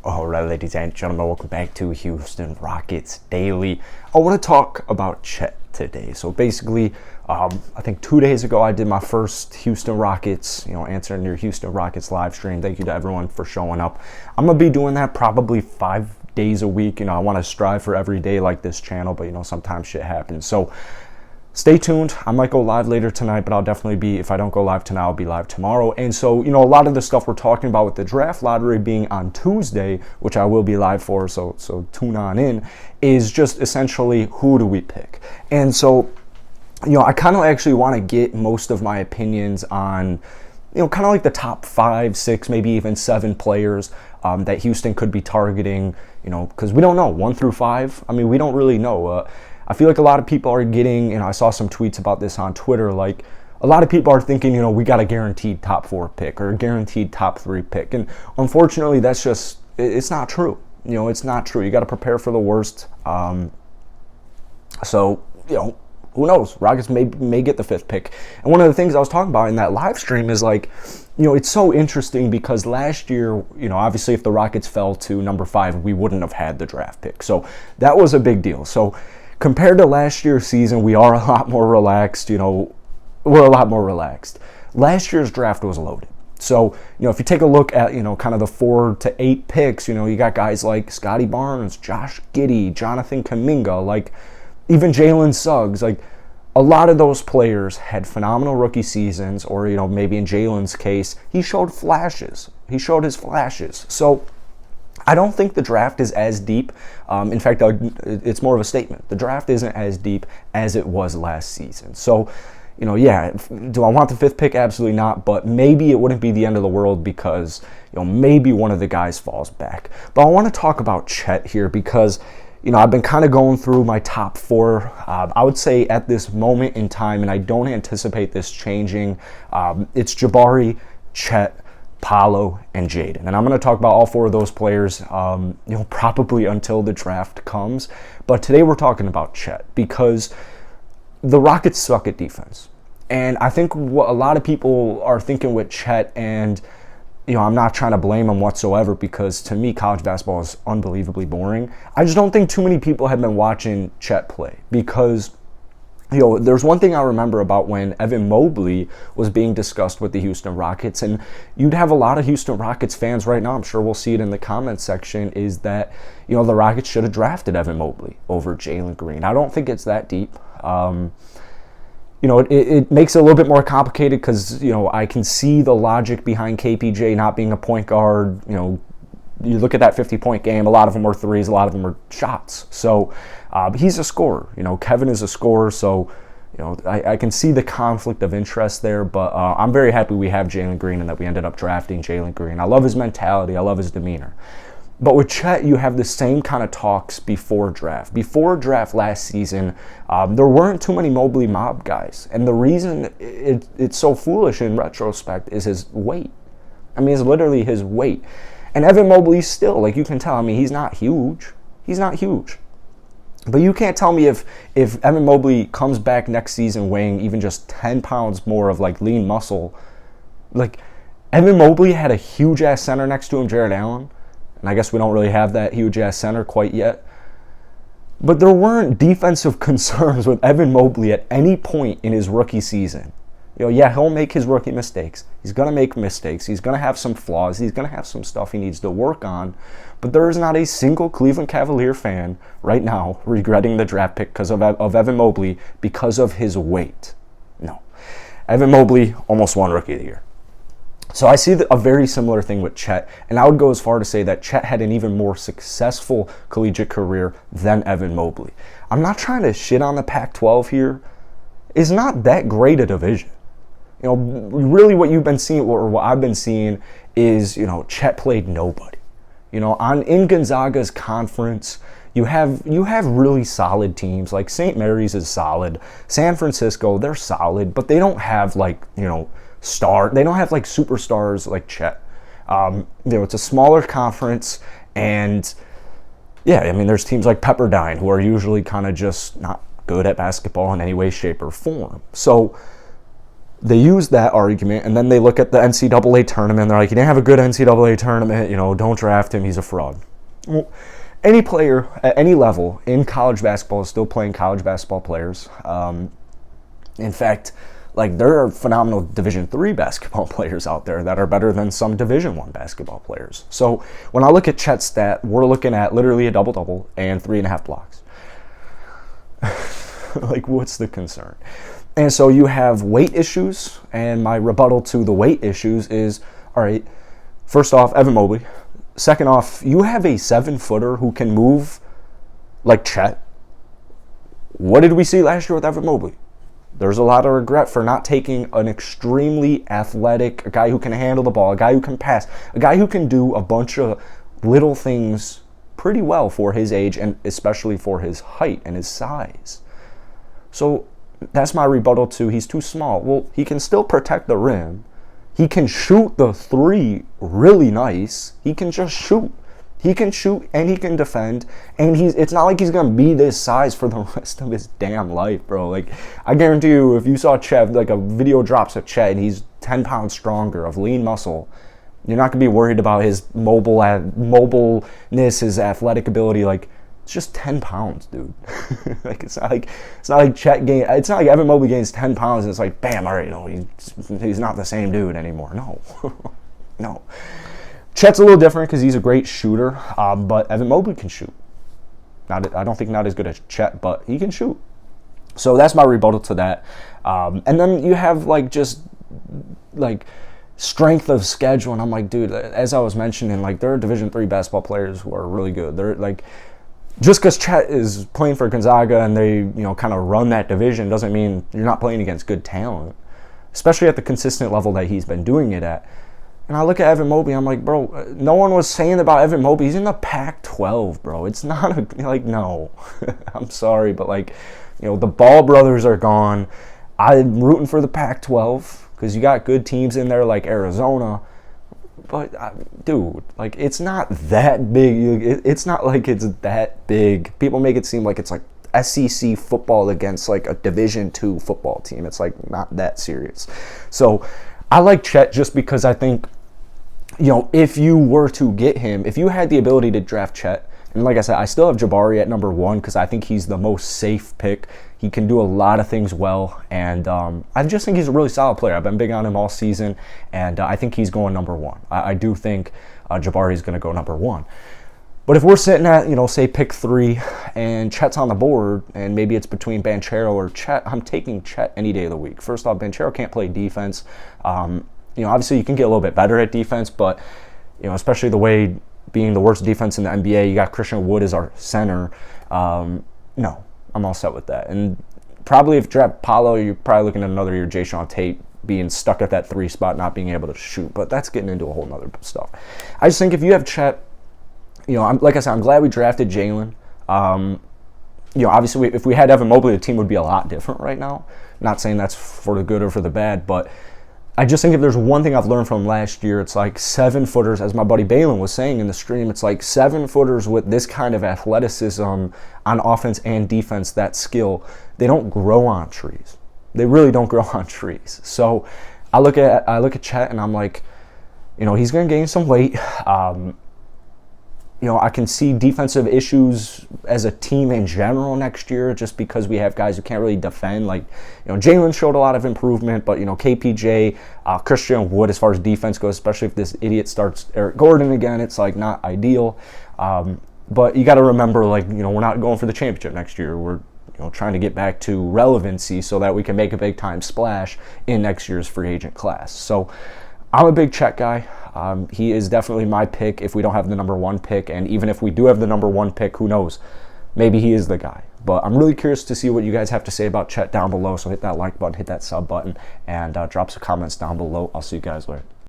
All right, ladies and gentlemen, welcome back to Houston Rockets Daily. I want to talk about Chet today. So basically, I think 2 days ago I did my first Houston Rockets, answering your Houston Rockets live stream. Thank you to everyone for showing up. I'm going to be doing that probably 5 days a week. I want to strive for every day like this channel, but sometimes shit happens. So stay tuned. I might go live later tonight, but I'll definitely be, if I don't go live tonight, I'll be live tomorrow. And so, a lot of the stuff we're talking about with the draft lottery being on Tuesday, which I will be live for, so tune on in, is just essentially who do we pick? And so, I kind of actually want to get most of my opinions on, kind of like the top 5, 6, maybe even 7 players that Houston could be targeting, because we don't know, 1 through 5. I mean, we don't really know. I feel like a lot of people are getting, I saw some tweets about this on Twitter, like a lot of people are thinking, we got a guaranteed top 4 pick or a guaranteed top 3 pick. And unfortunately, that's just, it's not true. It's not true. You got to prepare for the worst. So, who knows? Rockets may get the 5th pick. And one of the things I was talking about in that live stream is like, it's so interesting because last year, obviously if the Rockets fell to number 5, we wouldn't have had the draft pick. So that was a big deal. So compared to last year's season, we are a lot more relaxed. We're a lot more relaxed. Last year's draft was loaded. So, if you take a look at, kind of the 4 to 8 picks, you got guys like Scotty Barnes, Josh Giddey, Jonathan Kuminga, like even Jalen Suggs. Like a lot of those players had phenomenal rookie seasons, or, maybe in Jalen's case, he showed flashes. He showed his flashes. So I don't think the draft is as deep. In fact, it's more of a statement. The draft isn't as deep as it was last season. So, yeah, do I want the 5th pick? Absolutely not. But maybe it wouldn't be the end of the world because, maybe one of the guys falls back. But I want to talk about Chet here because, I've been kind of going through my top 4. I would say at this moment in time, and I don't anticipate this changing, it's Jabari, Chet, Paolo, and Jaden. And I'm going to talk about all 4 of those players, probably until the draft comes. But today we're talking about Chet because the Rockets suck at defense. And I think what a lot of people are thinking with Chet, and, I'm not trying to blame him whatsoever because to me, college basketball is unbelievably boring. I just don't think too many people have been watching Chet play because there's one thing I remember about when Evan Mobley was being discussed with the Houston Rockets, and you'd have a lot of Houston Rockets fans right now, I'm sure we'll see it in the comments section, is that, the Rockets should have drafted Evan Mobley over Jalen Green. I don't think it's that deep. It makes it a little bit more complicated because, I can see the logic behind KPJ not being a point guard. You look at that 50-point game, a lot of them are threes, a lot of them are shots. So he's a scorer. Kevin is a scorer, so I can see the conflict of interest there, but I'm very happy we have Jalen Green and that we ended up drafting Jalen Green. I love his mentality. I love his demeanor. But with Chet, you have the same kind of talks before draft. Before draft last season, there weren't too many Mobley mob guys. And the reason it's so foolish in retrospect is his weight. I mean, it's literally his weight. And Evan Mobley still, like you can tell, he's not huge. He's not huge. But you can't tell me if Evan Mobley comes back next season weighing even just 10 pounds more of like lean muscle. Like Evan Mobley had a huge ass center next to him, Jared Allen. And I guess we don't really have that huge ass center quite yet. But there weren't defensive concerns with Evan Mobley at any point in his rookie season. Yeah, he'll make his rookie mistakes. He's going to make mistakes. He's going to have some flaws. He's going to have some stuff he needs to work on. But there is not a single Cleveland Cavalier fan right now regretting the draft pick because of Evan Mobley because of his weight. No. Evan Mobley almost won Rookie of the Year. So I see a very similar thing with Chet, and I would go as far to say that Chet had an even more successful collegiate career than Evan Mobley. I'm not trying to shit on the Pac-12 here. It's not that great a division. Really what you've been seeing, or what I've been seeing is, Chet played nobody. In Gonzaga's conference, you have really solid teams. Like St. Mary's is solid. San Francisco, they're solid, but they don't have they don't have like superstars like Chet. It's a smaller conference, and yeah, there's teams like Pepperdine who are usually kind of just not good at basketball in any way, shape, or form. So they use that argument, and then they look at the NCAA tournament. They're like, he didn't have a good NCAA tournament. Don't draft him. He's a fraud. Well, any player at any level in college basketball is still playing college basketball players. In fact, like, there are phenomenal Division III basketball players out there that are better than some Division I basketball players. So when I look at Chet's stat, we're looking at literally a double-double and 3.5 blocks. Like, what's the concern? And so you have weight issues, and my rebuttal to the weight issues is, all right, first off, Evan Mobley. Second off, you have a 7-footer who can move like Chet. What did we see last year with Evan Mobley? There's a lot of regret for not taking an extremely athletic, a guy who can handle the ball, a guy who can pass, a guy who can do a bunch of little things pretty well for his age and especially for his height and his size. So that's my rebuttal to he's too small. Well, he can still protect the rim. He can shoot the three really nice. He can just shoot. He can shoot and he can defend. And it's not like he's going to be this size for the rest of his damn life, bro. Like, I guarantee you, if you saw Chet, like a video drops of Chet and he's 10 pounds stronger of lean muscle, you're not going to be worried about his mobileness, his athletic ability. Like, it's just 10 pounds, dude. Like, it's not like Chet gained. It's not like Evan Mobley gains 10 pounds and it's like, bam, all right, he's not the same dude anymore. No, no. Chet's a little different because he's a great shooter, but Evan Mobley can shoot. I don't think not as good as Chet, but he can shoot. So that's my rebuttal to that. And then you have just strength of schedule, and I'm like, dude, as I was mentioning, like, there are Division III basketball players who are really good. They're like, just because Chet is playing for Gonzaga and they, kind of run that division doesn't mean you're not playing against good talent, especially at the consistent level that he's been doing it at. And I look at Evan Mobley, I'm like, bro, no one was saying about Evan Mobley. He's in the Pac-12, bro. It's not no. I'm sorry, but the Ball brothers are gone. I'm rooting for the Pac-12 because you got good teams in there like Arizona. But, dude, it's not that big. It's not like it's that big. People make it seem like it's like SEC football against a Division II football team. It's not that serious. So I like Chet just because I think, if you were to get him, if you had the ability to draft Chet, and like I said, I still have Jabari at number 1 because I think he's the most safe pick. He can do a lot of things well, and I just think he's a really solid player. I've been big on him all season, and I think he's going number 1. I do think Jabari is going to go number 1. But if we're sitting at, say pick 3, and Chet's on the board, and maybe it's between Banchero or Chet, I'm taking Chet any day of the week. First off, Banchero can't play defense. Obviously you can get a little bit better at defense, but especially the way being the worst defense in the NBA, you got Christian Wood as our center. No, I'm all set with that. And probably if draft Paolo, you're probably looking at another year Jayshawn Tate being stuck at that 3 spot, not being able to shoot. But that's getting into a whole nother stuff. I just think if you have Chet, like I said, I'm glad we drafted Jalen. Obviously, if we had Evan Mobley, the team would be a lot different right now. Not saying that's for the good or for the bad, but I just think if there's one thing I've learned from last year, it's 7-footers, as my buddy Balin was saying in the stream, it's 7-footers with this kind of athleticism on offense and defense, that skill, they don't grow on trees. They really don't grow on trees. So I look at Chet and I'm like, he's going to gain some weight. I can see defensive issues as a team in general next year just because we have guys who can't really defend. Jalen showed a lot of improvement, but, KPJ, Christian Wood, as far as defense goes, especially if this idiot starts Eric Gordon again, it's, not ideal. But you got to remember, we're not going for the championship next year. We're, trying to get back to relevancy so that we can make a big-time splash in next year's free agent class. So I'm a big Chet guy. He is definitely my pick if we don't have the number 1 pick. And even if we do have the number 1 pick, who knows? Maybe he is the guy. But I'm really curious to see what you guys have to say about Chet down below. So hit that like button, hit that sub button, and drop some comments down below. I'll see you guys later.